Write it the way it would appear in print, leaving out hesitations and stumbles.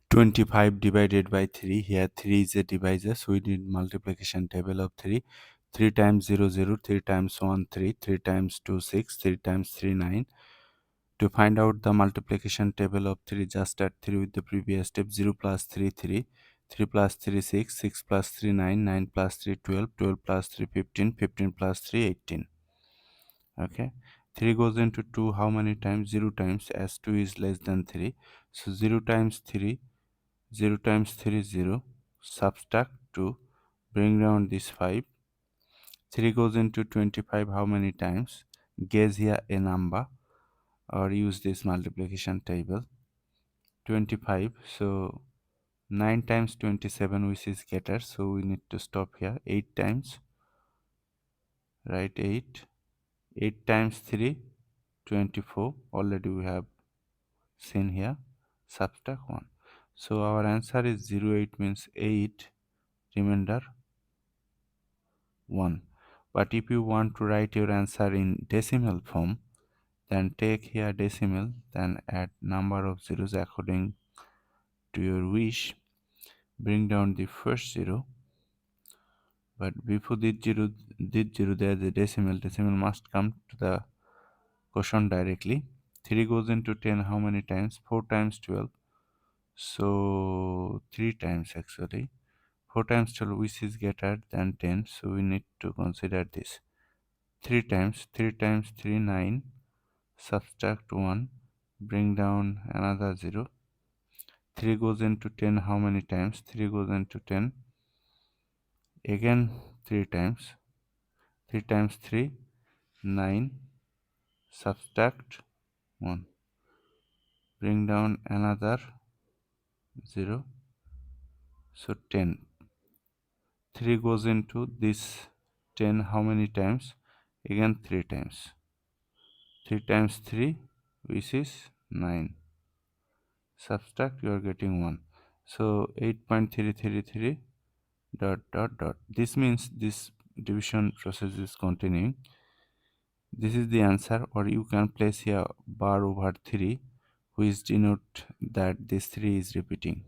25 divided by 3. Here 3 is a divisor, so we need multiplication table of 3. 3 times 0 0, 3 times 1 3, 3 times 2 6, 3 times 3 9. To find out the multiplication table of 3, just add 3 with the previous step. 0 plus 3 3, 3 plus 3 6, 6 plus 3 9, 9 plus 3 12, 12 plus 3 15, 15 plus 3 18. Okay, 3 goes into 2 how many times? 0 times, as 2 is less than 3. So 0 times 3, 0 times 3 is 0, subtract 2, bring down this 5. 3 goes into 25 how many times? Guess here a number or use this multiplication table. 25, so 9 times 27, which is getter, so we need to stop here. 8 times, right? 8. 8 times 3, 24, already we have seen here. Subtract 1, so our answer is 0. 8 means 8, remainder 1. But if you want to write your answer in decimal form, then take here decimal, then add number of zeros according to your wish. Bring down the first 0, but before this 0 there is a decimal must come to the quotient directly. 3 goes into 10 how many times? 4 times 12, so 3 times actually. 4 times 12, which is greater than 10, so we need to consider this. 3 times 3, 9, subtract 1, bring down another 0. 3 goes into 10 how many times? 3 goes into 10 again 3 times. 3 times 3, 9, subtract 1, bring down another 0, so 10. 3 goes into this 10 how many times? Again 3 times. 3 times 3, which is 9, subtract, you are getting 1. So 8.333 dot dot dot. This means this division process is continuing. This is the answer, or you can place here bar over 3, which denote that this 3 is repeating.